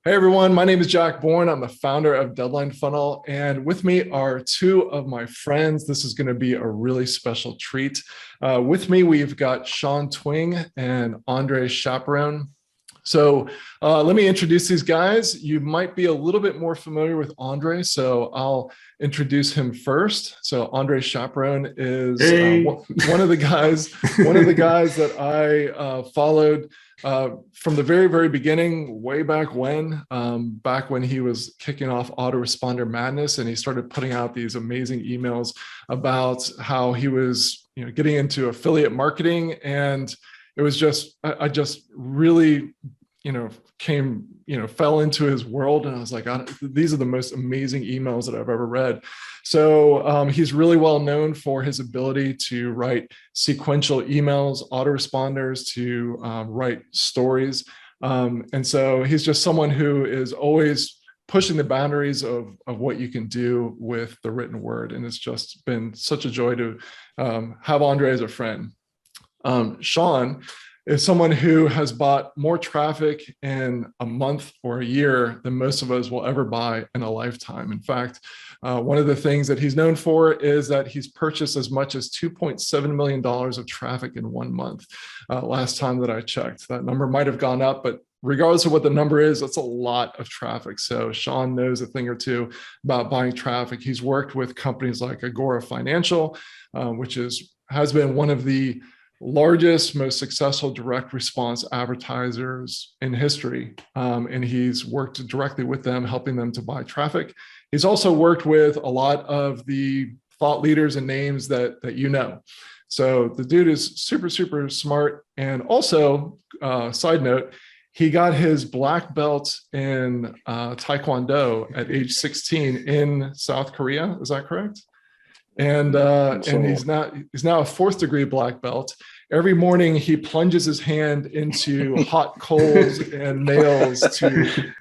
Hey everyone, my name is Jack Bourne. I'm the founder of Deadline Funnel, and with me are two of my friends. This is going to be a really special treat. With me, we've got Shawn Twing and André Chaperon. So let me introduce these guys. You might be a little bit more familiar with André, so I'll introduce him first. So André Chaperon is Hey. one of the guys, that I followed from the very, very beginning, way back when he was kicking off autoresponder madness, and he started putting out these amazing emails about how he was, getting into affiliate marketing. And it was just, I just really, fell into his world. And I was like, these are the most amazing emails that I've ever read. So he's really well known for his ability to write sequential emails, autoresponders, to write stories. And so he's just someone who is always pushing the boundaries of what you can do with the written word. And it's just been such a joy to have André as a friend. Shawn is someone who has bought more traffic in a month or a year than most of us will ever buy in a lifetime. In fact, one of the things that he's known for is that he's purchased as much as $2.7 million of traffic in 1 month. Last time that I checked, that number might have gone up, but regardless of what the number is, that's a lot of traffic. So Shawn knows a thing or two about buying traffic. He's worked with companies like Agora Financial, which has been one of the largest, most successful direct response advertisers in history. And he's worked directly with them, helping them to buy traffic. He's also worked with a lot of the thought leaders and names that you know. So the dude is super, super smart. And also, side note, he got his black belt in Taekwondo at age 16 in South Korea. Is that correct? And he's now a 4th degree black belt. Every morning he plunges his hand into hot coals and nails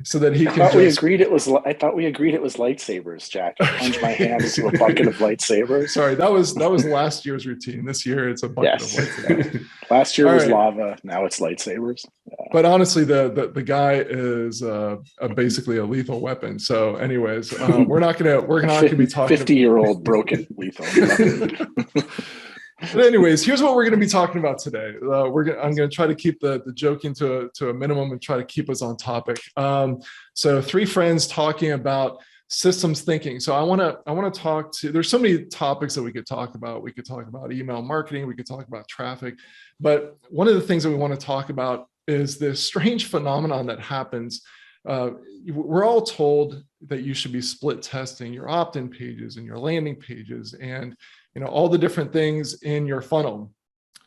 so that he can. I thought we agreed it was lightsabers, Jack. I plunged my hand into a bucket of lightsabers. Sorry, that was last year's routine. This year it's a bucket of lightsabers. Last year was lava. Now it's lightsabers. Yeah. But honestly, the guy is basically a lethal weapon. So, anyways, we're not gonna be talking 50-year-old broken lethal weapon. But anyways, here's what we're going to be talking about today. I'm going to try to keep the joking to a minimum and try to keep us on topic. So 3 friends talking about systems thinking. So I want to talk to. There's so many topics that we could talk about. We could talk about email marketing. We could talk about traffic. But one of the things that we want to talk about is this strange phenomenon that happens. We're all told that you should be split testing your opt-in pages and your landing pages and all the different things in your funnel.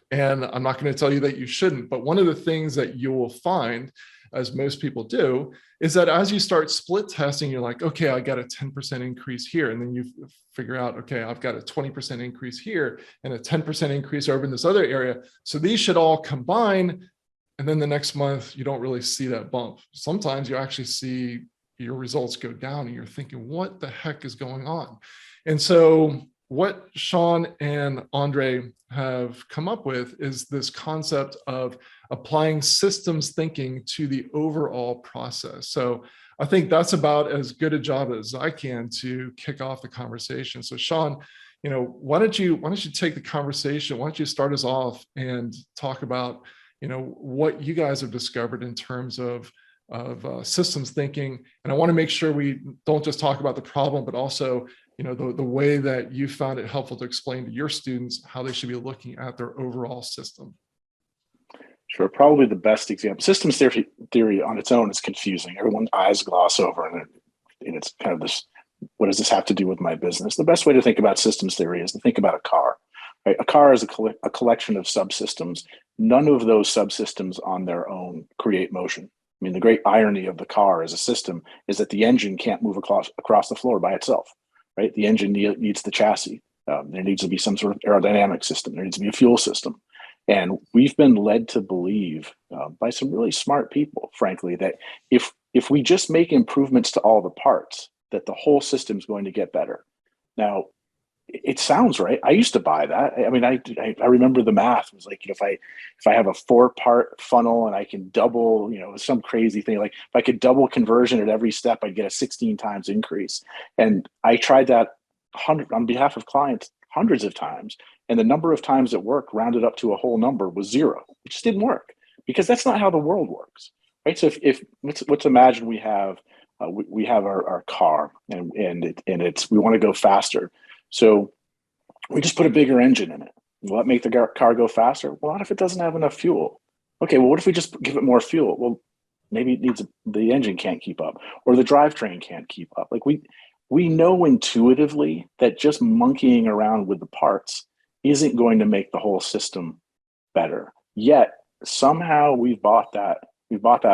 And I'm not going to tell you that you shouldn't, but one of the things that you will find, as most people do, is that as you start split testing, you're like, okay, I got a 10% increase here. And then you figure out, okay, I've got a 20% increase here and a 10% increase over in this other area. So these should all combine. And then the next month, you don't really see that bump. Sometimes you actually see your results go down and you're thinking, what the heck is going on? And so what Shawn and André have come up with is this concept of applying systems thinking to the overall process. So I think that's about as good a job as I can to kick off the conversation. So Shawn, why don't you take the conversation? Why don't you start us off and talk about what you guys have discovered in terms of systems thinking? And I want to make sure we don't just talk about the problem, but also the way that you found it helpful to explain to your students how they should be looking at their overall system. Sure. Probably the best example. Systems theory on its own is confusing. Everyone's eyes gloss over and it's kind of this, what does this have to do with my business? The best way to think about systems theory is to think about a car. Right? A car is a collection of subsystems. None of those subsystems on their own create motion. I mean, the great irony of the car as a system is that the engine can't move across the floor by itself. Right? The engine needs the chassis. There needs to be some sort of aerodynamic system. There needs to be a fuel system. And we've been led to believe by some really smart people, frankly, that if we just make improvements to all the parts, that the whole system is going to get better. Now, it sounds right. I used to buy that. I mean, I remember the math. It was like, if I have a 4-part funnel and I can double, some crazy thing, like if I could double conversion at every step, I'd get a 16 times increase. And I tried that on behalf of clients hundreds of times. And the number of times it worked rounded up to a whole number was 0. It just didn't work because that's not how the world works. Right. So if let's imagine we have our car and we want to go faster. So we just put a bigger engine in it. Will that make the car go faster? Well, not if it doesn't have enough fuel. Okay, well, what if we just give it more fuel? Well, maybe the engine can't keep up, or the drivetrain can't keep up. Like we know intuitively that just monkeying around with the parts isn't going to make the whole system better. Yet somehow we've bought that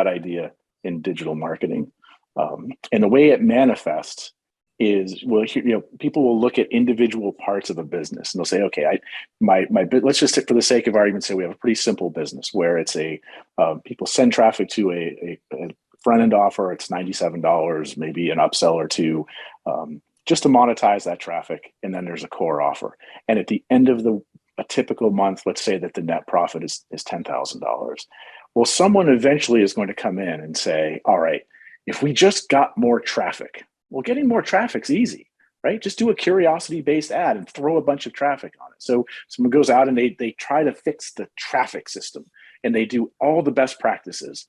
idea in digital marketing, and the way it manifests is, people will look at individual parts of a business and they'll say, okay, let's just, for the sake of argument, say we have a pretty simple business where it's people send traffic to a front end offer. It's $97, maybe an upsell or two, just to monetize that traffic. And then there's a core offer. And at the end of a typical month, let's say that the net profit is $10,000. Well, someone eventually is going to come in and say, all right, if we just got more traffic, well, getting more traffic's easy, right? Just do a curiosity-based ad and throw a bunch of traffic on it. So someone goes out and they try to fix the traffic system and they do all the best practices.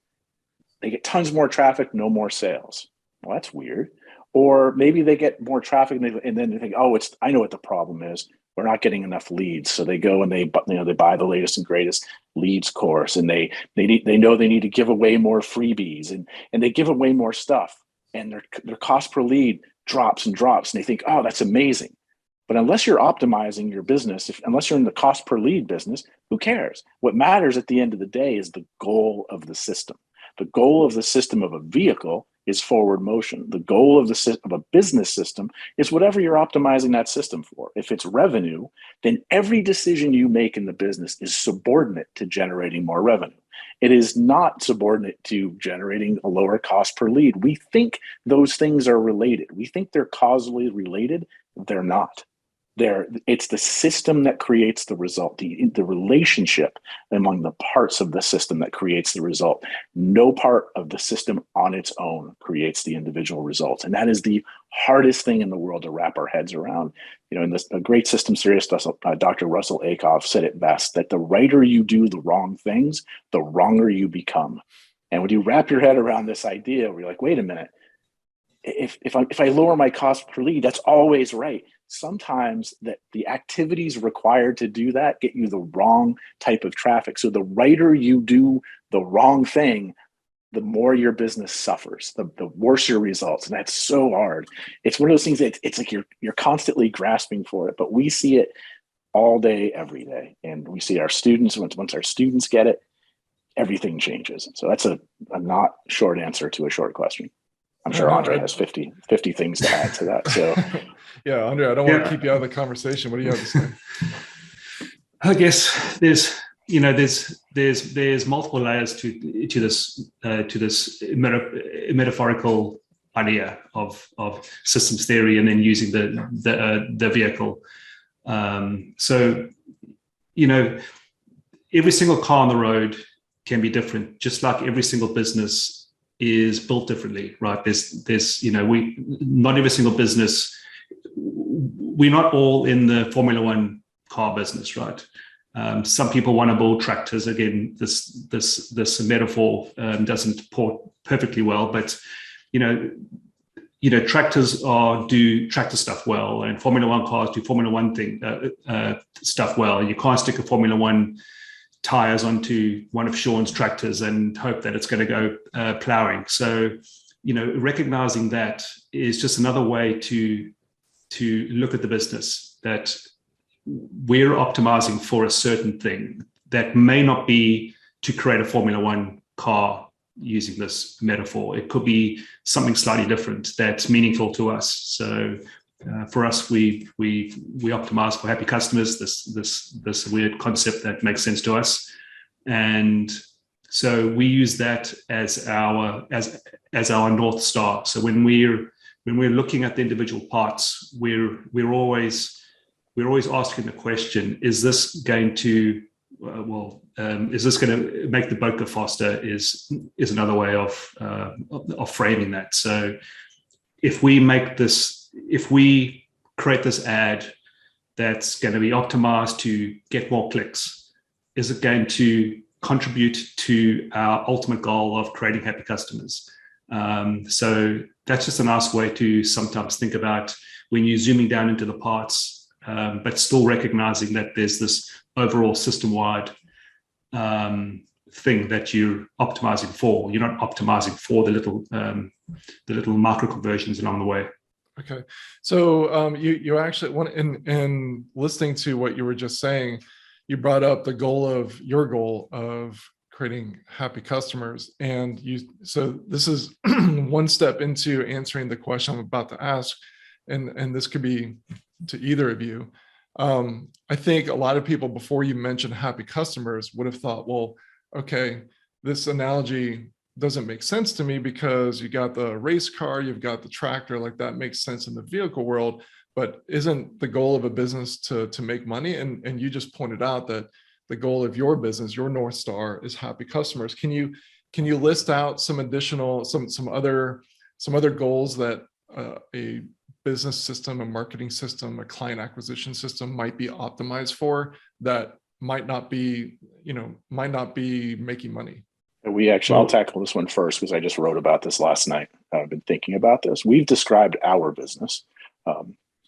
They get tons more traffic, no more sales. Well, that's weird. Or maybe they get more traffic and then they think, oh, I know what the problem is. We're not getting enough leads. So they go and they buy the latest and greatest leads course, and they know they need to give away more freebies, and they give away more stuff. And their cost per lead drops and drops, and they think, oh, that's amazing. But unless you're optimizing your business, unless you're in the cost per lead business, who cares? What matters at the end of the day is the goal of the system. The goal of the system of a vehicle is forward motion. The goal of a business system is whatever you're optimizing that system for. If it's revenue, then every decision you make in the business is subordinate to generating more revenue. It is not subordinate to generating a lower cost per lead. We think those things are related. We think they're causally related. They're not. It's the system that creates the result, the relationship among the parts of the system that creates the result. No part of the system on its own creates the individual results. And that is the hardest thing in the world to wrap our heads around. In a great systems theorist, Dr. Russell Ackoff said it best, that the righter you do the wrong things, the wronger you become. And when you wrap your head around this idea, we're like, wait a minute, if I lower my cost per lead, that's always right. Sometimes that the activities required to do that get you the wrong type of traffic. So the righter you do the wrong thing, the more your business suffers, the worse your results. And that's so hard. It's one of those things that it's like you're constantly grasping for it, but we see it all day, every day. And we see our students, once our students get it, everything changes. So that's a not short answer to a short question. I'm sure André has 50 things to add to that. So, yeah, André, I don't want to keep you out of the conversation. What do you have to say? I guess there's multiple layers to this metaphorical idea of systems theory, and then using the vehicle. So, every single car on the road can be different, just like every single business is built differently, right? There's not every single business, we're not all in the Formula One car business, right? Some people want to build tractors. Again, this metaphor doesn't port perfectly well, but tractors do tractor stuff well, and Formula One cars do Formula One stuff well. You can't stick a Formula One tires onto one of Shawn's tractors and hope that it's going to go plowing. So, recognizing that is just another way to look at the business, that we're optimizing for a certain thing that may not be to create a Formula One car using this metaphor. It could be something slightly different that's meaningful to us. So for us, we optimize for happy customers, this weird concept that makes sense to us. And so we use that as our North Star. So when we're looking at the individual parts, we're always we're always asking the question: is this going to is this going to make the boat go faster? Is another way of framing that. So if we create this ad that's going to be optimized to get more clicks, is it going to contribute to our ultimate goal of creating happy customers? So that's just a nice way to sometimes think about when you're zooming down into the parts, but still recognizing that there's this overall system-wide thing that you're optimizing for. You're not optimizing for the little micro conversions along the way. Okay, so you actually in listening to what you were just saying, you brought up your goal of creating happy customers, and so this is one step into answering the question I'm about to ask, and this could be to either of you. I think a lot of people, before you mentioned happy customers, would have thought, well, okay, this analogy doesn't make sense to me because you got the race car, you've got the tractor, like that makes sense in the vehicle world, but isn't the goal of a business to make money? And you just pointed out that the goal of your business, your North Star, is happy customers. Can you list out some additional, some other goals that a business system, a marketing system, a client acquisition system might be optimized for that might not be making money? I'll tackle this one first because I just wrote about this last night. I've been thinking about this. We've described our business.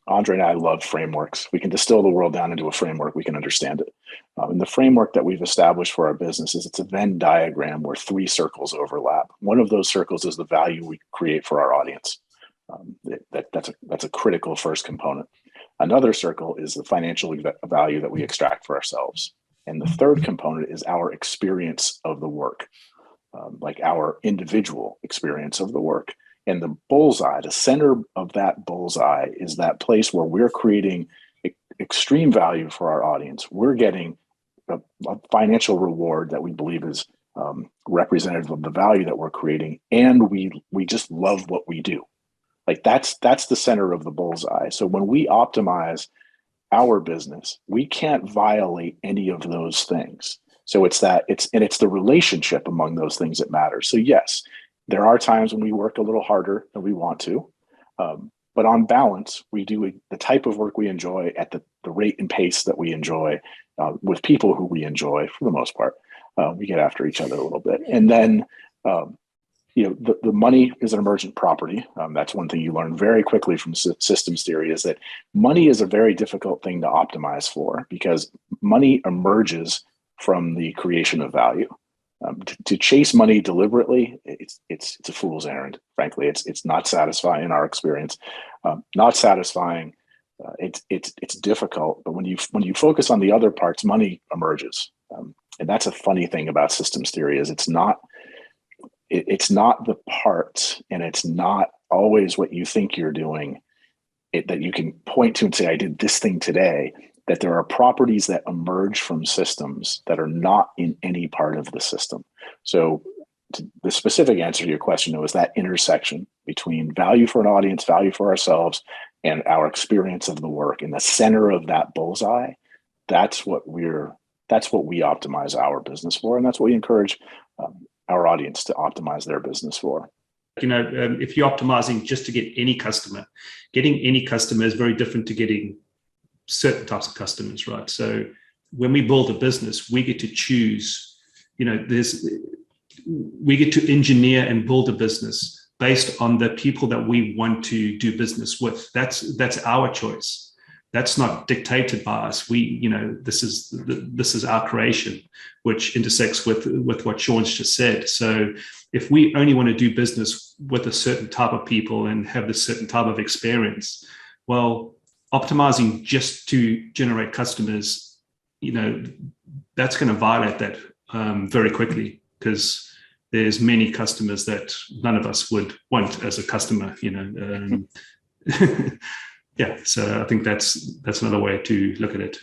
André and I love frameworks. We can distill the world down into a framework. We can understand it. And the framework that we've established for our business is it's a Venn diagram where 3 circles overlap. One of those circles is the value we create for our audience. That's a critical first component. Another circle is the financial value that we extract for ourselves. And the third component is our experience of the work, like our individual experience of the work. And the bullseye, the center of that bullseye, is that place where we're creating extreme value for our audience. We're getting a financial reward that we believe is representative of the value that we're creating. And we just love what we do. Like that's the center of the bullseye. So when we optimize our business, we can't violate any of those things. So it's the relationship among those things that matters. So yes, there are times when we work a little harder than we want to, but on balance, we do the type of work we enjoy at the rate and pace that we enjoy, with people who we enjoy for the most part. We get after each other a little bit, and then the money is an emergent property. That's one thing you learn very quickly from systems theory, is that money is a very difficult thing to optimize for because money emerges from the creation of value. To chase money deliberately, it's a fool's errand. Frankly, it's not satisfying in our experience. Not satisfying. It's difficult, but when you focus on the other parts, money emerges. And that's a funny thing about systems theory, is it's not the parts, and it's not always what you think you're doing that you can point to and say, I did this thing today. That there are properties that emerge from systems that are not in any part of the system. So the specific answer to your question was that intersection between value for an audience, value for ourselves, and our experience of the work. In the center of that bullseye, that's what we optimize our business for, and that's what we encourage our audience to optimize their business for. If you're optimizing just to get any customer, getting any customer is very different to getting certain types of customers, right? So when we build a business, we get to choose, we get to engineer and build a business based on the people that we want to do business with. That's our choice. That's not dictated by us. This is our creation, which intersects with what Shawn's just said. So if we only want to do business with a certain type of people and have this certain type of experience, well, optimizing just to generate customers, that's going to violate that very quickly, because there's many customers that none of us would want as a customer. Yeah, so I think that's another way to look at it.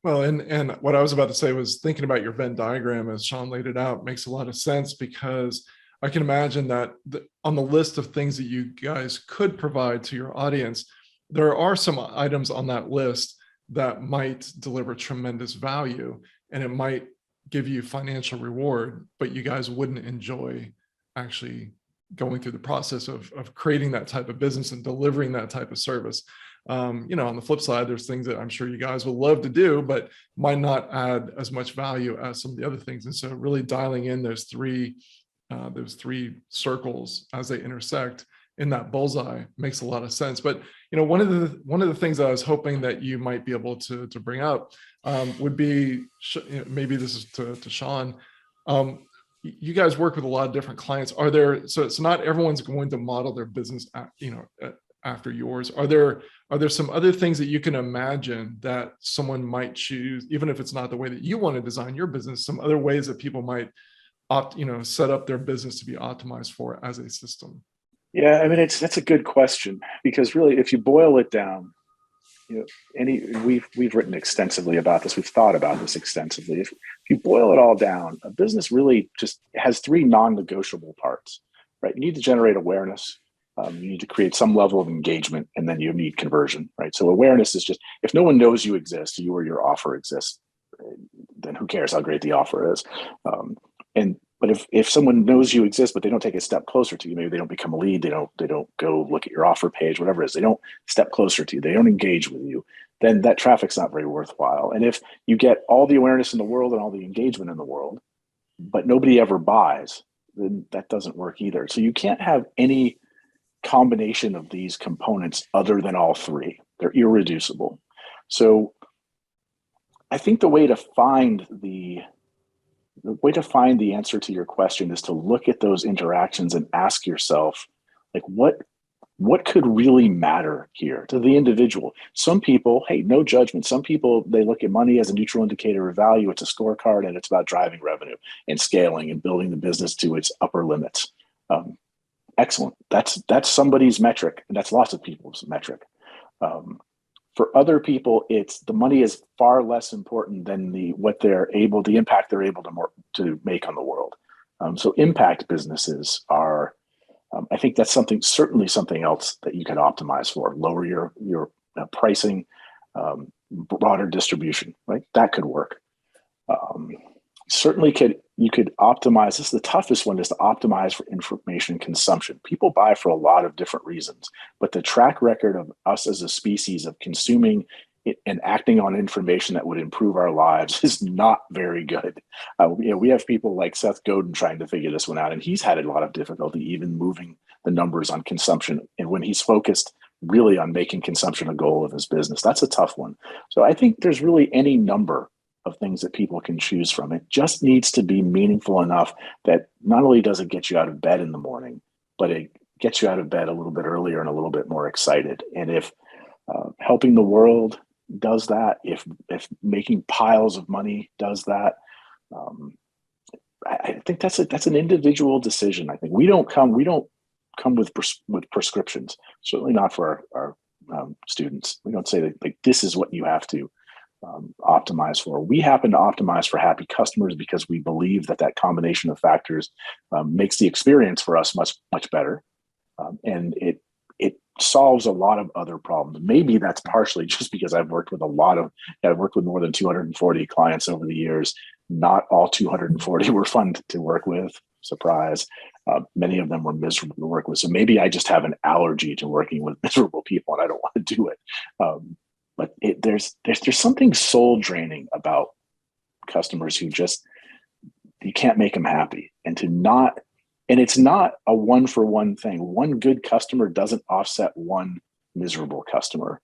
Well, and what I was about to say was, thinking about your Venn diagram as Shawn laid it out makes a lot of sense, because I can imagine that on the list of things that you guys could provide to your audience, there are some items on that list that might deliver tremendous value, and it might give you financial reward, but you guys wouldn't enjoy actually going through the process of creating that type of business and delivering that type of service. On the flip side, there's things that I'm sure you guys would love to do, but might not add as much value as some of the other things. And so really dialing in those three circles as they intersect in that bullseye makes a lot of sense. But one of the things that I was hoping that you might be able to bring up would be, maybe this is to Shawn. You guys work with a lot of different clients. So it's not everyone's going to model their business after yours. Are there some other things that you can imagine that someone might choose, even if it's not the way that you want to design your business, some other ways that people might set up their business to be optimized for as a system? Yeah, I mean, that's a good question, because really, if you boil it down, we've written extensively about this. We've thought about this extensively. If you boil it all down, a business really just has three non-negotiable parts, right? You need to generate awareness. You need to create some level of engagement, and then you need conversion, right? So awareness is just, if no one knows you exist, you or your offer exists, then who cares how great the offer is? But if someone knows you exist, but they don't take a step closer to you, maybe they don't become a lead, they don't go look at your offer page, whatever it is, they don't step closer to you, they don't engage with you, then that traffic's not very worthwhile. And if you get all the awareness in the world and all the engagement in the world, but nobody ever buys, then that doesn't work either. So you can't have any combination of these components other than all three. They're irreducible. So I think the way to find the answer to your question is to look at those interactions and ask yourself, like, what could really matter here to the individual? Some people, hey, no judgment. Some people, they look at money as a neutral indicator of value. It's a scorecard, and it's about driving revenue and scaling and building the business to its upper limits. Excellent. That's somebody's metric, and that's lots of people's metric. For other people, it's the money is far less important than the impact they're able to make on the world. So impact businesses are, I think that's certainly something else that you can optimize for. Lower your pricing, broader distribution, right? That could work. Certainly you could optimize. This is the toughest one, is to optimize for information consumption. People buy for a lot of different reasons, but the track record of us as a species of consuming and acting on information that would improve our lives is not very good. We have people like Seth Godin trying to figure this one out, and he's had a lot of difficulty even moving the numbers on consumption. And when he's focused really on making consumption a goal of his business, that's a tough one. So I think there's really any number of things that people can choose from. It just needs to be meaningful enough that not only does it get you out of bed in the morning, but it gets you out of bed a little bit earlier and a little bit more excited. And if helping the world does that, if making piles of money does that, I think that's an individual decision. I think we don't come with prescriptions. Certainly not for our students. We don't say that, like, this is what you have to optimize for. We happen to optimize for happy customers because we believe that combination of factors makes the experience for us much, much better. And it solves a lot of other problems. Maybe that's partially just because I've worked with more than 240 clients over the years. Not all 240 were fun to work with. Surprise. Many of them were miserable to work with. So maybe I just have an allergy to working with miserable people and I don't want to do it. But there's something soul draining about customers who you can't make them happy, and it's not a one for one thing. One good customer doesn't offset one miserable customer.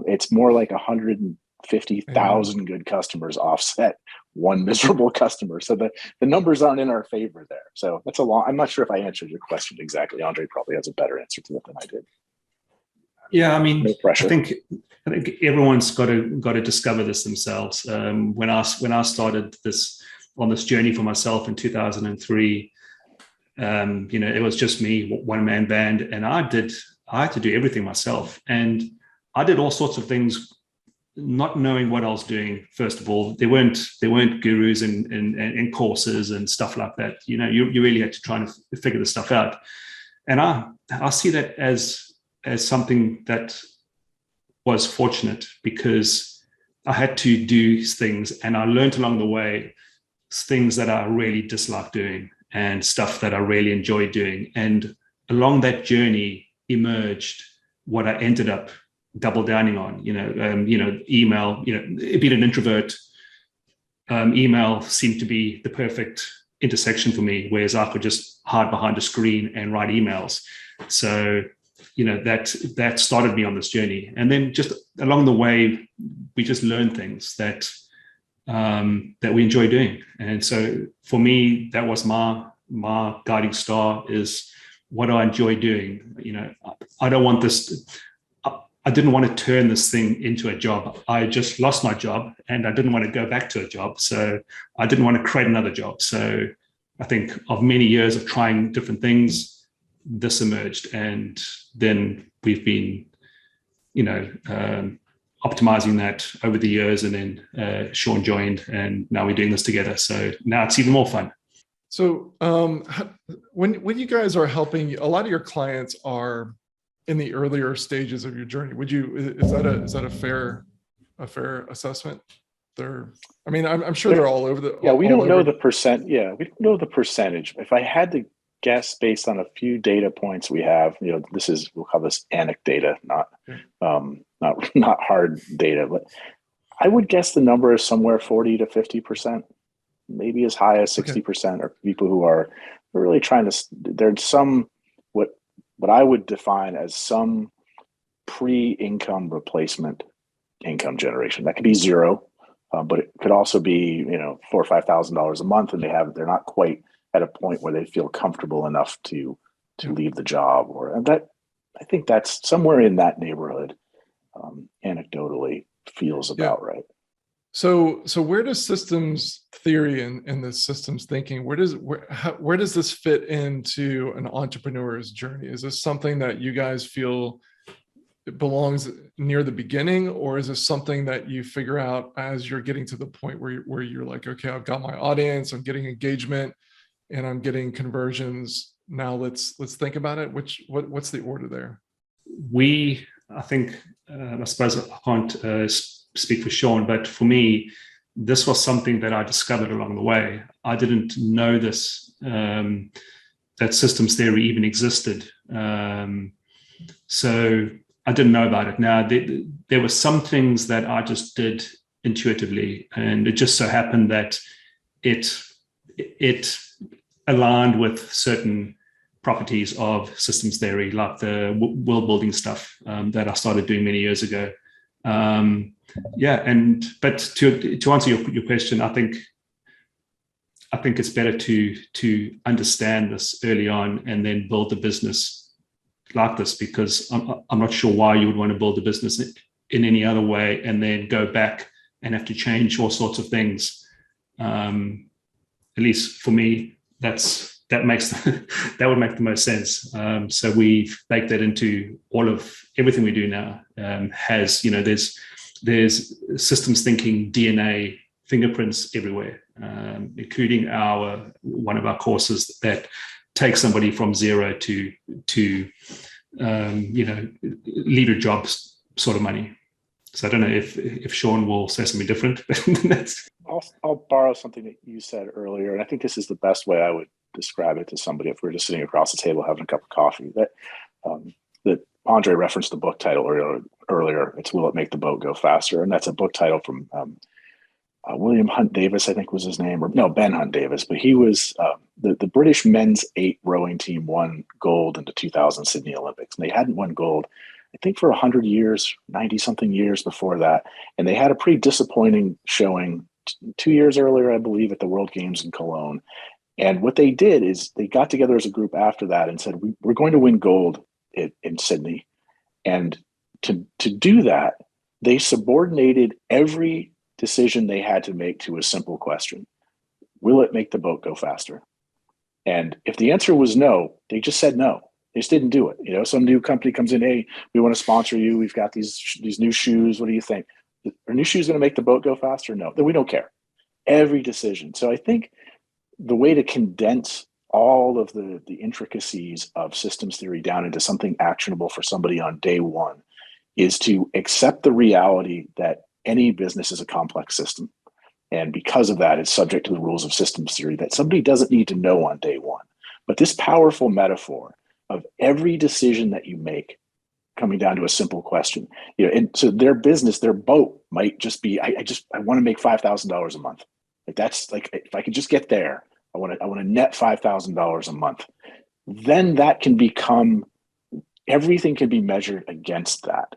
It's more like 150,000 good customers offset one miserable customer. So the numbers aren't in our favor there. So I'm not sure if I answered your question exactly. Andre probably has a better answer to it than I did. Yeah, I mean, no pressure. I think everyone's got to discover this themselves. When I started on this journey for myself in 2003, it was just me, one man band, and I had to do everything myself, and I did all sorts of things, not knowing what I was doing. First of all, there weren't gurus and courses and stuff like that. You really had to try and figure this stuff out, and I see that as something that was fortunate, because I had to do things, and I learned along the way things that I really dislike doing and stuff that I really enjoy doing. And along that journey emerged what I ended up double downing on. Email. Being an introvert, email seemed to be the perfect intersection for me, whereas I could just hide behind a screen and write emails. So that started me on this journey, and then just along the way we just learned things that we enjoy doing. And so for me, that was my guiding star, is what I enjoy doing. I don't want this. I didn't want to turn this thing into a job. I just lost my job and I didn't want to go back to a job. So I didn't want to create another job. So I think of many years of trying different things, this emerged. And then we've been, optimizing that over the years. And then Shawn joined, and now we're doing this together. So now it's even more fun. So when you guys are helping, a lot of your clients are in the earlier stages of your journey. Is that a fair assessment? I'm sure they're all over the. Yeah, we don't know the percent. Yeah, we don't know the percentage. If I had to guess based on a few data points we have, we'll call this anecdata, not hard data, but I would guess the number is somewhere 40 to 50%, maybe as high as 60% are people who are really trying to. There's some what I would define as some pre-income replacement income generation. That could be zero, but it could also be $4,000 or $5,000 a month, and they're not quite at a point where they feel comfortable enough to leave the job, I think that's somewhere in that neighborhood. Anecdotally feels about right. So where does systems theory and the systems thinking, where does this fit into an entrepreneur's journey? Is this something that you guys feel it belongs near the beginning, or is this something that you figure out as you're getting to the point where you're like, okay, I've got my audience, I'm getting engagement, and I'm getting conversions. Now let's think about it. What's the order there? I think, I suppose I can't speak for Shawn, but for me, this was something that I discovered along the way. I didn't know this, that systems theory even existed. So I didn't know about it. Now, there were some things that I just did intuitively, and it just so happened that it aligned with certain properties of systems theory, like the world building stuff that I started doing many years ago. But to answer your question, I think it's better to understand this early on and then build the business like this, because I'm not sure why you would want to build a business in any other way and then go back and have to change all sorts of things. At least for me, that would make the most sense. So we've baked that into all of everything we do now. There's systems thinking DNA fingerprints everywhere, including one of our courses that takes somebody from zero to leave your job sort of money. So I don't know if Shawn will say something different. I'll borrow something that you said earlier, and I think this is the best way I would describe it to somebody if we're just sitting across the table having a cup of coffee. That André referenced the book title earlier. It's "Will It Make the Boat Go Faster?" And that's a book title from William Hunt Davis, I think was his name, or no, Ben Hunt Davis. But he was the British men's 8 rowing team won gold in the 2000 Sydney Olympics, and they hadn't won gold, I think, for 100 years, 90 something years before that. And they had a pretty disappointing showing 2 years earlier, I believe, at the World Games in Cologne. And what they did is they got together as a group after that and said, we're going to win gold in Sydney. And to do that, they subordinated every decision they had to make to a simple question: will it make the boat go faster? And if the answer was no, they just said no. They just didn't do it. Some new company comes in, hey, we want to sponsor you. We've got these new shoes. What do you think? Are new shoes going to make the boat go faster? No, then we don't care. Every decision. So I think the way to condense all of the intricacies of systems theory down into something actionable for somebody on day one is to accept the reality that any business is a complex system. And because of that, it's subject to the rules of systems theory that somebody doesn't need to know on day one. But this powerful metaphor of every decision that you make coming down to a simple question, and so their business, their boat might just be, I want to make $5,000 a month. Like that's like, if I could just get there, I want to net $5,000 a month. Then that can become, everything can be measured against that.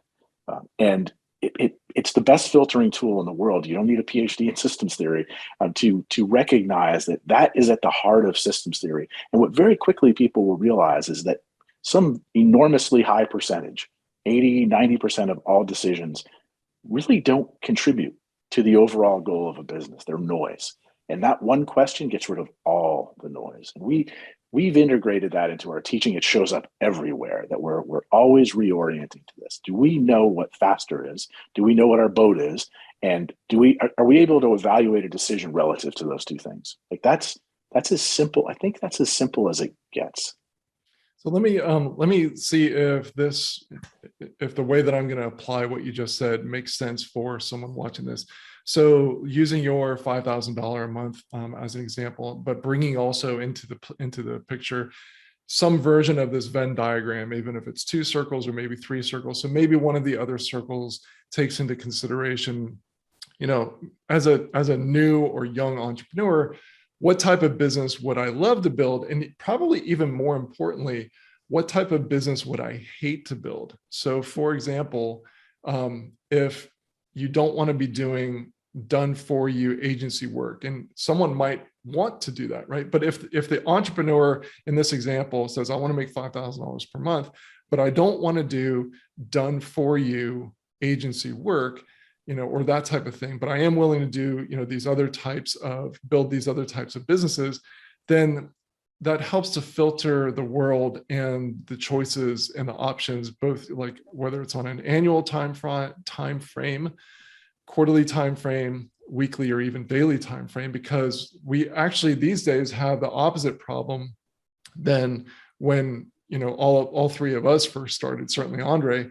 And it's the best filtering tool in the world. You don't need a PhD in systems theory to recognize that that is at the heart of systems theory. And what very quickly people will realize is that some enormously high percentage, 80, 90% of all decisions really don't contribute to the overall goal of a business. They're noise. And that one question gets rid of all the noise. And we've integrated that into our teaching. It shows up everywhere, that we're always reorienting to this. Do we know what faster is? Do we know what our boat is? And are we able to evaluate a decision relative to those two things? Like that's as simple. I think that's as simple as it gets. So let me see if the way that I'm going to apply what you just said makes sense for someone watching this. So using your $5,000 a month as an example, but bringing also into the picture some version of this Venn diagram, even if it's 2 circles or maybe 3 circles. So maybe one of the other circles takes into consideration, as a new or young entrepreneur, what type of business would I love to build? And probably even more importantly, what type of business would I hate to build? So for example, if you don't want to be doing done for you agency work, and someone might want to do that, right? But if the entrepreneur in this example says, I want to make $5,000 per month, but I don't want to do done for you agency work, or that type of thing, but I am willing to do, build these other types of businesses, then that helps to filter the world and the choices and the options, both like whether it's on an annual time frame, quarterly time frame, weekly, or even daily time frame, because we actually these days have the opposite problem than when, all 3 of us first started, certainly Andre,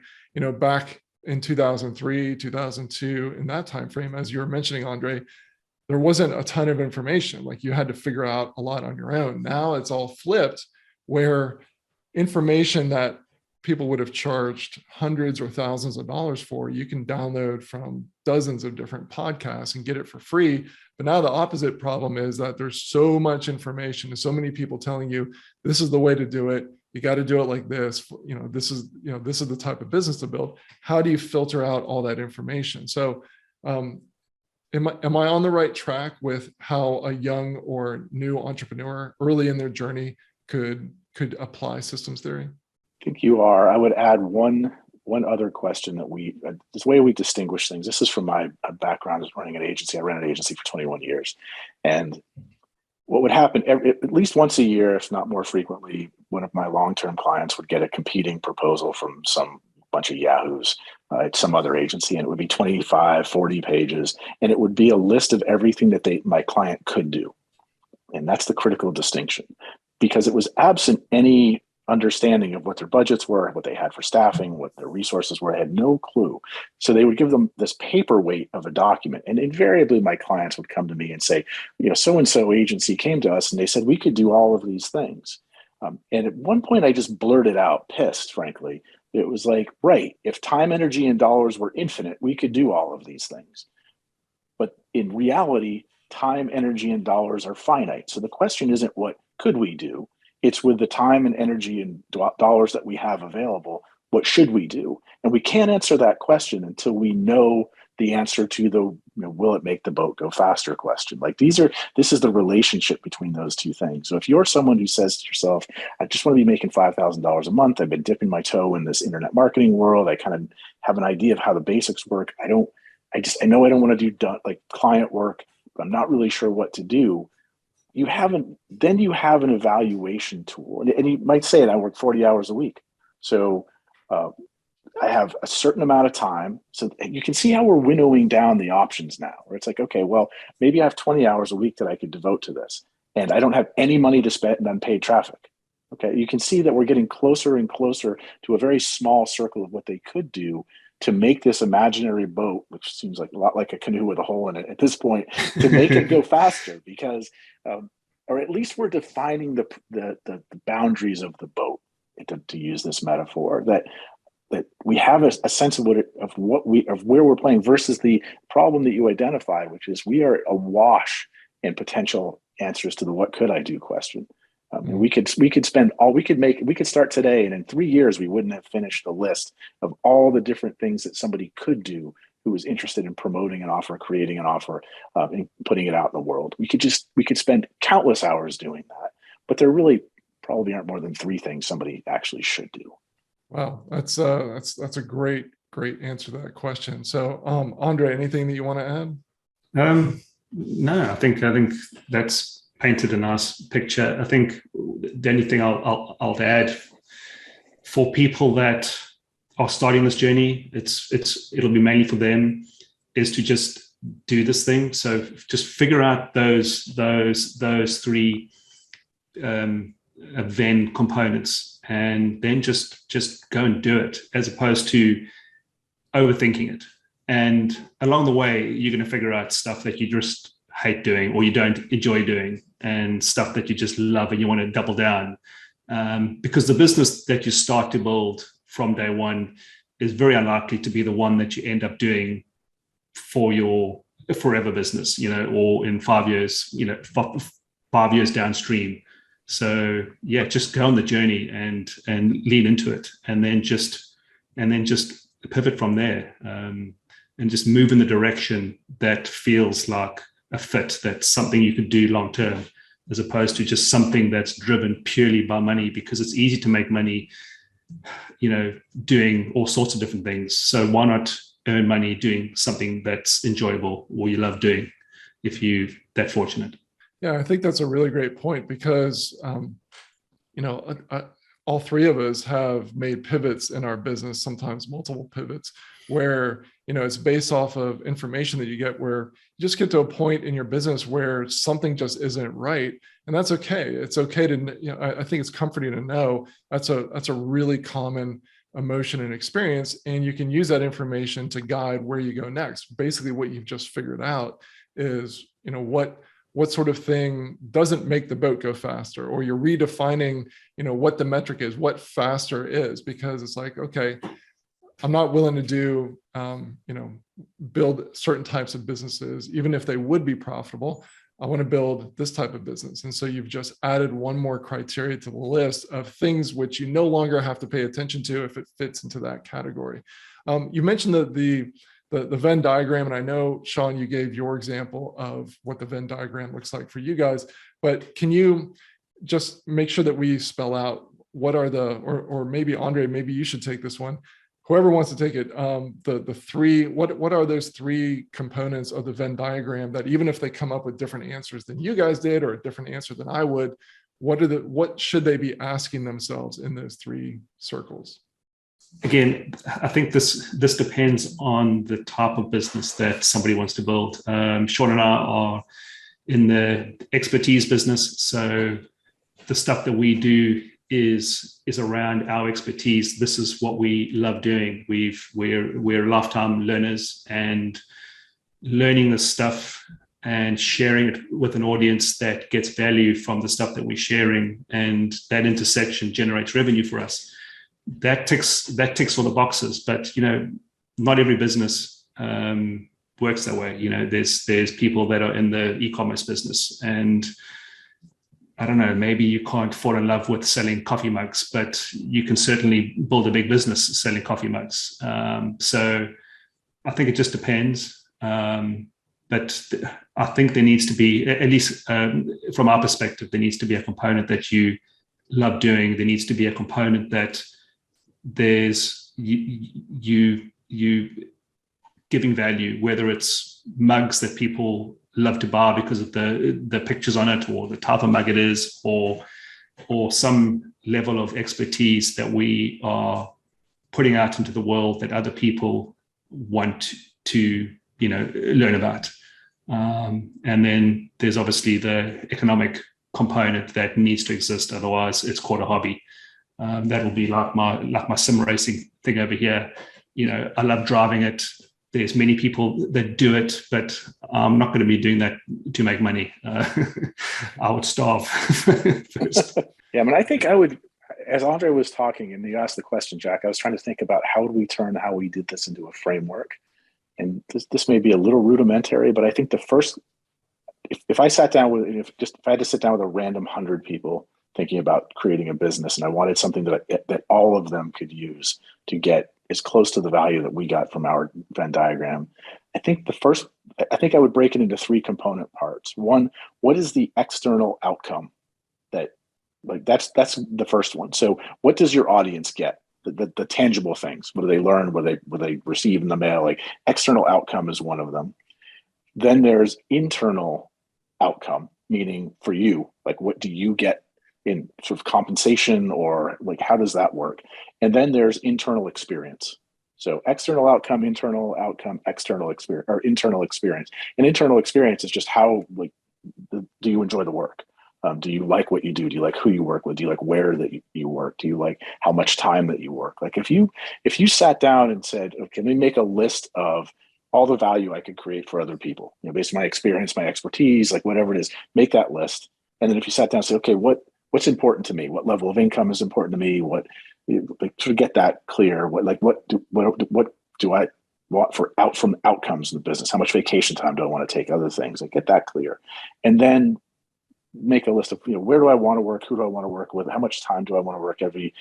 back in 2003, 2002, in that time frame, as you were mentioning, Andre, there wasn't a ton of information. Like you had to figure out a lot on your own. Now it's all flipped, where information that people would have charged hundreds or thousands of dollars for, you can download from dozens of different podcasts and get it for free. But now the opposite problem is that there's so much information and so many people telling you, this is the way to do it. You got to do it like this, this is the type of business to build. How do you filter out all that information? So am I on the right track with how a young or new entrepreneur early in their journey could apply systems theory? I think you are. I would add one other question that this way we distinguish things. This is from my background as running an agency. I ran an agency for 21 years. And what would happen at least once a year, if not more frequently, one of my long-term clients would get a competing proposal from some bunch of yahoos at some other agency, and it would be 25, 40 pages, and it would be a list of everything that my client could do. And that's the critical distinction, because it was absent any understanding of what their budgets were, what they had for staffing, what their resources were. I had no clue. So they would give them this paperweight of a document. And invariably my clients would come to me and say, so-and-so agency came to us and they said, we could do all of these things. And at one point I just blurted out, pissed, frankly. It was like, right, if time, energy, and dollars were infinite, we could do all of these things. But in reality, time, energy, and dollars are finite. So the question isn't what could we do? It's with the time and energy and dollars that we have available, what should we do? And we can't answer that question until we know the answer to the will it make the boat go faster question. Like this is the relationship between those two things. So if you're someone who says to yourself, I just want to be making $5,000 a month, I've been dipping my toe in this internet marketing world, I kind of have an idea of how the basics work, I know I don't want to do like client work, but I'm not really sure what to do. You have an evaluation tool. And you might say, I work 40 hours a week. So I have a certain amount of time. So you can see how we're winnowing down the options now, where it's like, okay, well, maybe I have 20 hours a week that I could devote to this, and I don't have any money to spend on paid traffic. Okay, you can see that we're getting closer and closer to a very small circle of what they could do to make this imaginary boat, which seems like a lot like a canoe with a hole in it at this point, to make it go faster, because, or at least we're defining the boundaries of the boat, to use this metaphor, that we have a sense of where we're playing, versus the problem that you identified, which is we are awash in potential answers to the "what could I do" question. And we could start today, and in 3 years we wouldn't have finished the list of all the different things that somebody could do who was interested in promoting an offer, creating an offer, and putting it out in the world. We could spend countless hours doing that, but there really probably aren't more than 3 things somebody actually should do. Wow, that's a great answer to that question. So, André, anything that you want to add? No, I think that's painted a nice picture. I think the only thing I'll add, for people that are starting this journey, it'll be mainly for them, is to just do this thing. So just figure out those 3 Venn components, and then just go and do it, as opposed to overthinking it. And along the way, you're going to figure out stuff that you just hate doing or you don't enjoy doing, and stuff that you just love and you want to double down. Because the business that you start to build from day one is very unlikely to be the one that you end up doing for your forever business, or in 5 years, 5 years downstream. So yeah, just go on the journey and lean into it, and then just pivot from there, and just move in the direction that feels like a fit, that's something you could do long term, as opposed to just something that's driven purely by money, because it's easy to make money, doing all sorts of different things. So why not earn money doing something that's enjoyable or you love doing, if you're that fortunate? Yeah, I think that's a really great point, because, all 3 of us have made pivots in our business, sometimes multiple pivots, where, it's based off of information that you get, where you just get to a point in your business where something just isn't right. And that's okay. It's okay to, I think it's comforting to know that's a really common emotion and experience. And you can use that information to guide where you go next. Basically, what you've just figured out is, what sort of thing doesn't make the boat go faster, or you're redefining, what the metric is, what faster is, because it's like, okay, I'm not willing to do, build certain types of businesses, even if they would be profitable. I want to build this type of business. And so you've just added one more criteria to the list of things which you no longer have to pay attention to if it fits into that category. You mentioned the Venn diagram, and I know, Shawn, you gave your example of what the Venn diagram looks like for you guys, but can you just make sure that we spell out what are or maybe André, maybe you should take this one, whoever wants to take it, the 3, what are those 3 components of the Venn diagram that, even if they come up with different answers than you guys did, or a different answer than I would, what should they be asking themselves in those 3 circles? Again, I think this depends on the type of business that somebody wants to build. Shawn and I are in the expertise business, so the stuff that we do is around our expertise. This is what we love doing. We're lifetime learners, and learning this stuff and sharing it with an audience that gets value from the stuff that we're sharing, and that intersection generates revenue for us. That ticks all the boxes, but not every business works that way. There's people that are in the e-commerce business, and I don't know, maybe you can't fall in love with selling coffee mugs, but you can certainly build a big business selling coffee mugs. So I think it just depends. But I think there needs to be, at least from our perspective, there needs to be a component that you love doing. There needs to be a component that there's you giving value, whether it's mugs that people love to buy because of the pictures on it, or the type of mug it is, or some level of expertise that we are putting out into the world that other people want to learn about. And then there's obviously the economic component that needs to exist, otherwise it's called a hobby. That will be like my sim racing thing over here. I love driving it. There's many people that do it, but I'm not going to be doing that to make money. I would starve first. Yeah, I mean, I think I would, as Andre was talking and you asked the question, Jack, I was trying to think about how would we turn how we did this into a framework. And this may be a little rudimentary, but I think the first, if I sat down with, if I had to sit down with a random 100 people thinking about creating a business, and I wanted something that all of them could use to get as close to the value that we got from our Venn diagram, I think I would break it into 3 component parts. One, what is the external outcome that, like, that's the first one. So what does your audience get? The tangible things. What do they learn? What they receive in the mail? Like, external outcome is one of them. Then there's internal outcome, meaning for you, like, what do you get in sort of compensation, or like, how does that work? And then there's internal experience. So external outcome, internal outcome, external experience, or internal experience. And internal experience is just how, like, do you enjoy the work? Do you like what you do? Do you like who you work with? Do you like where that you work? Do you like how much time that you work? Like, if you sat down and said, okay, let me make a list of all the value I could create for other people, based on my experience, my expertise, like whatever it is, make that list. And then if you sat down and say, okay, what's important to me? What level of income is important to me? What, like, sort of get that clear. What do I want from outcomes in the business? How much vacation time do I want to take? Other things, like, get that clear. And then make a list of, where do I want to work? Who do I want to work with? How much time do I want to work every,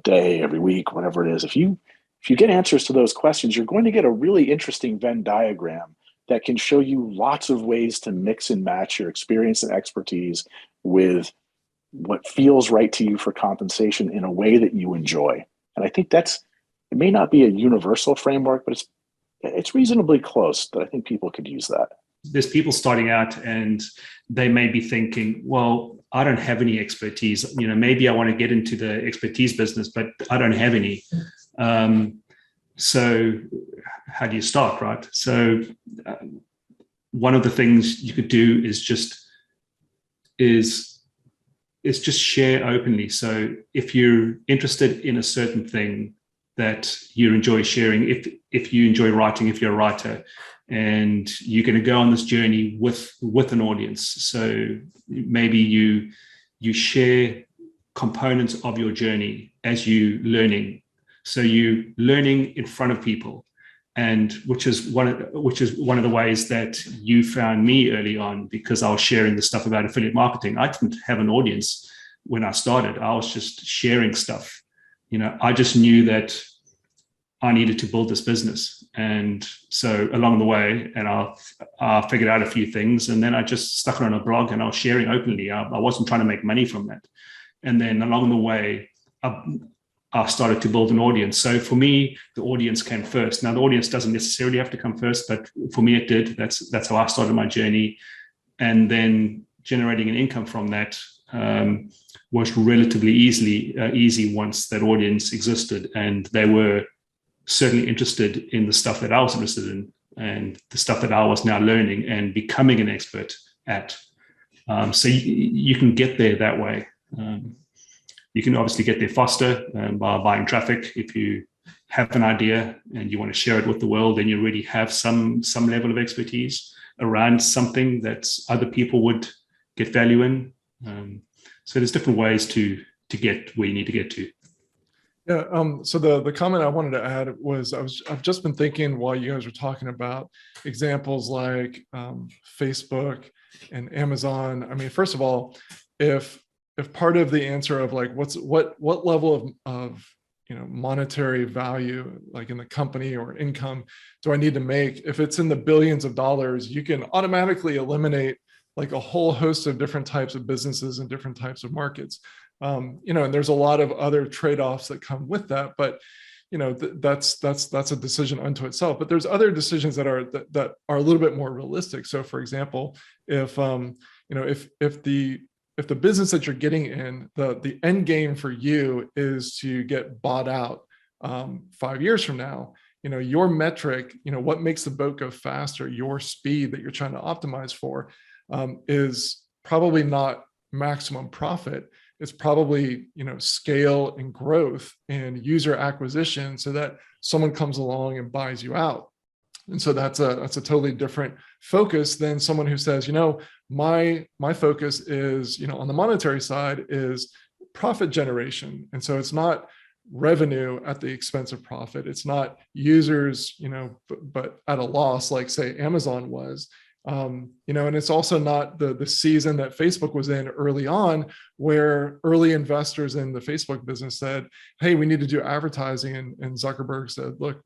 day, every week, whatever it is. If you get answers to those questions, you're going to get a really interesting Venn diagram that can show you lots of ways to mix and match your experience and expertise with what feels right to you for compensation in a way that you enjoy. And I think it may not be a universal framework, but it's reasonably close that I think people could use that. There's people starting out and they may be thinking, well, I don't have any expertise. Maybe I want to get into the expertise business, but I don't have any. So how do you start, right? So one of the things you could do is just share openly. So if you're interested in a certain thing that you enjoy sharing, if you enjoy writing, if you're a writer, and you're going to go on this journey with an audience. So maybe you share components of your journey as you learning. So you learning in front of people, and which is one of the ways that you found me early on, because I was sharing the stuff about affiliate marketing. I didn't have an audience when I started. I was just sharing stuff. I just knew that I needed to build this business. And so along the way, and I figured out a few things, and then I just stuck it on a blog and I was sharing openly. I wasn't trying to make money from that. And then along the way, I started to build an audience. So for me, the audience came first. Now, the audience doesn't necessarily have to come first, but for me, it did. That's how I started my journey. And then generating an income from that was relatively easy once that audience existed, and they were certainly interested in the stuff that I was interested in and the stuff that I was now learning and becoming an expert at. So you can get there that way. You can obviously get there faster by buying traffic. If you have an idea and you want to share it with the world, then you already have some level of expertise around something that other people would get value in. So there's different ways to get where you need to get to. Yeah. So the comment I wanted to add was I've just been thinking while you guys were talking about examples like Facebook and Amazon. I mean, first of all, if part of the answer of like what level of monetary value, like in the company or income, do I need to make? If it's in the billions of dollars, you can automatically eliminate like a whole host of different types of businesses and different types of markets. And there's a lot of other trade-offs that come with that, but that's a decision unto itself. But there's other decisions that are a little bit more realistic. So, for example, if the business that you're getting in, the end game for you is to get bought out 5 years from now, your metric, what makes the boat go faster, your speed that you're trying to optimize for, is probably not maximum profit. it's probably, scale and growth and user acquisition so that someone comes along and buys you out. And so that's a totally different focus than someone who says, my focus is, on the monetary side is profit generation. And so it's not revenue at the expense of profit. It's not users, but at a loss, like say Amazon was. And it's also not the season that Facebook was in early on, where early investors in the Facebook business said, hey, we need to do advertising. And Zuckerberg said, look,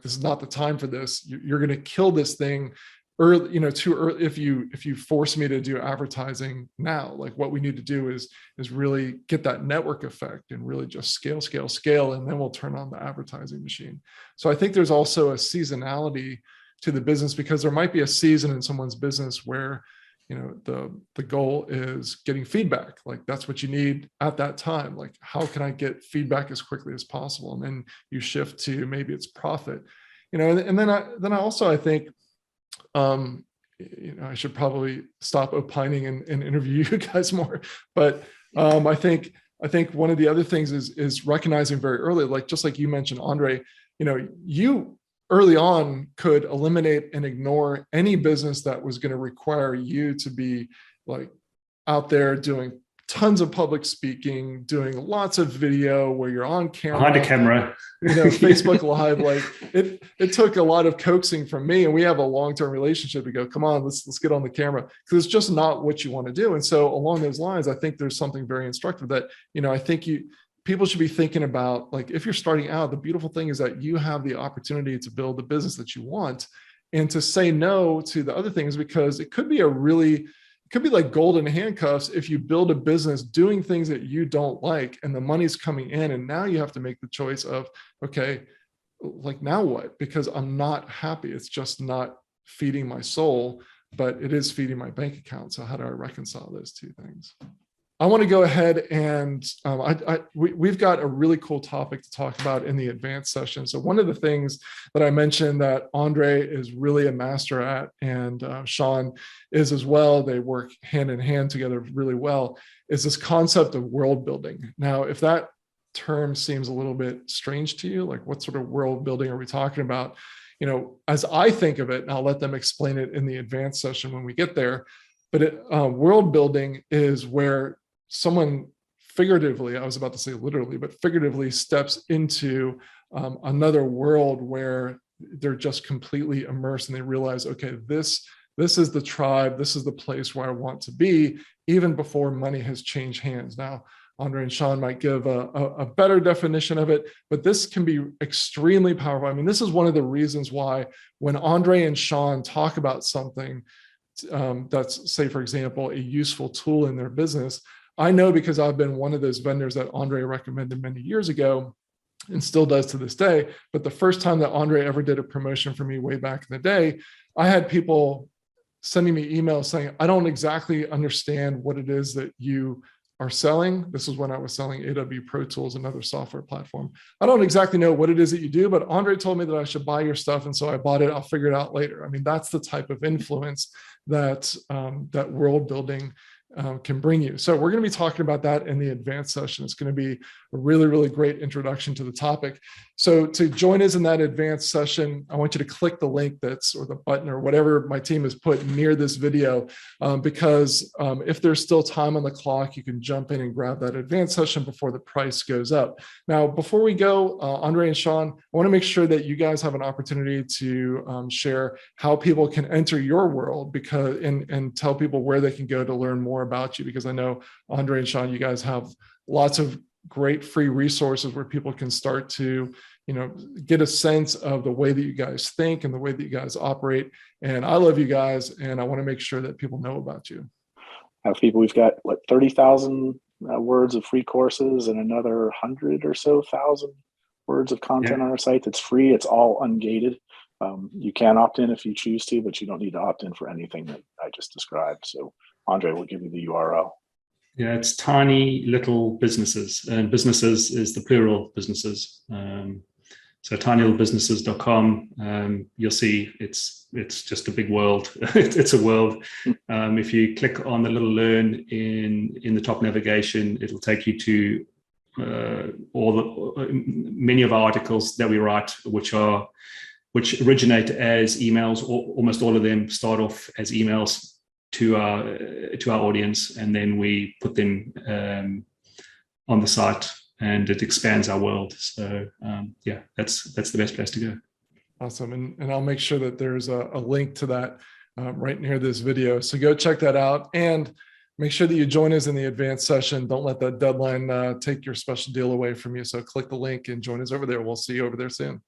this is not the time for this. You're going to kill this thing early, too early. If you force me to do advertising now, like what we need to do is really get that network effect and really just scale, and then we'll turn on the advertising machine. So I think there's also a seasonality to the business, because there might be a season in someone's business where, the goal is getting feedback. Like that's what you need at that time. Like, how can I get feedback as quickly as possible? And then you shift to maybe it's profit, and then I also think, I should probably stop opining and interview you guys more. But I think one of the other things is recognizing very early, like just like you mentioned, Andre, you early on could eliminate and ignore any business that was going to require you to be like out there doing tons of public speaking, doing lots of video where you're on camera, behind a camera, Facebook Live. Like it took a lot of coaxing from me, and we have a long-term relationship to go, come on, let's get on the camera, because it's just not what you want to do. And so along those lines, I think there's something very instructive that, I think people should be thinking about, like, if you're starting out, the beautiful thing is that you have the opportunity to build the business that you want and to say no to the other things, because it could be like golden handcuffs if you build a business doing things that you don't like and the money's coming in, and now you have to make the choice of, okay, like now what? Because I'm not happy. It's just not feeding my soul, but it is feeding my bank account. So how do I reconcile those two things? I want to go ahead and we've got a really cool topic to talk about in the advanced session. So one of the things that I mentioned that André is really a master at, and Shawn is as well, they work hand in hand together really well, is this concept of world building. Now, if that term seems a little bit strange to you, like what sort of world building are we talking about? As I think of it, and I'll let them explain it in the advanced session when we get there, but world building is where someone figuratively, I was about to say literally, but figuratively steps into another world where they're just completely immersed and they realize, okay, this is the tribe, this is the place where I want to be, even before money has changed hands. Now, André and Shawn might give a better definition of it, but this can be extremely powerful. I mean, this is one of the reasons why when André and Shawn talk about something that's, say, for example, a useful tool in their business, I know because I've been one of those vendors that André recommended many years ago and still does to this day. But the first time that André ever did a promotion for me way back in the day, I had people sending me emails saying, I don't exactly understand what it is that you are selling. This is when I was selling AW Pro Tools, another software platform. I don't exactly know what it is that you do, but André told me that I should buy your stuff. And so I bought it. I'll figure it out later. I mean, that's the type of influence that that world building can bring you. So we're going to be talking about that in the advanced session. It's going to be a really, really great introduction to the topic. So to join us in that advanced session, I want you to click the link or the button or whatever my team has put near this video, because if there's still time on the clock, you can jump in and grab that advanced session before the price goes up. Now, before we go, André and Shawn, I want to make sure that you guys have an opportunity to share how people can enter your world, and tell people where they can go to learn more about you, because I know André and Shawn, you guys have lots of great free resources where people can start to, get a sense of the way that you guys think and the way that you guys operate. And I love you guys, and I want to make sure that people know about you. We've got 30,000 words of free courses and another 100 or so thousand words of content on our site that's free. It's all ungated. You can opt in if you choose to, but you don't need to opt in for anything that I just described. So André will give you the URL. Yeah, it's tiny little businesses, and businesses is the plural businesses. So tinylittle.businesses.com. You'll see it's just a big world. It's a world. If you click on the little learn in the top navigation, it'll take you to many of our articles that we write, which originate as emails. Almost all of them start off as emails to our audience, and then we put them on the site, and it expands our world. So yeah, that's the best place to go. Awesome. And I'll make sure that there's a link to that right near this video. So go check that out, and make sure that you join us in the advanced session. Don't let that deadline take your special deal away from you. So click the link and join us over there. We'll see you over there soon.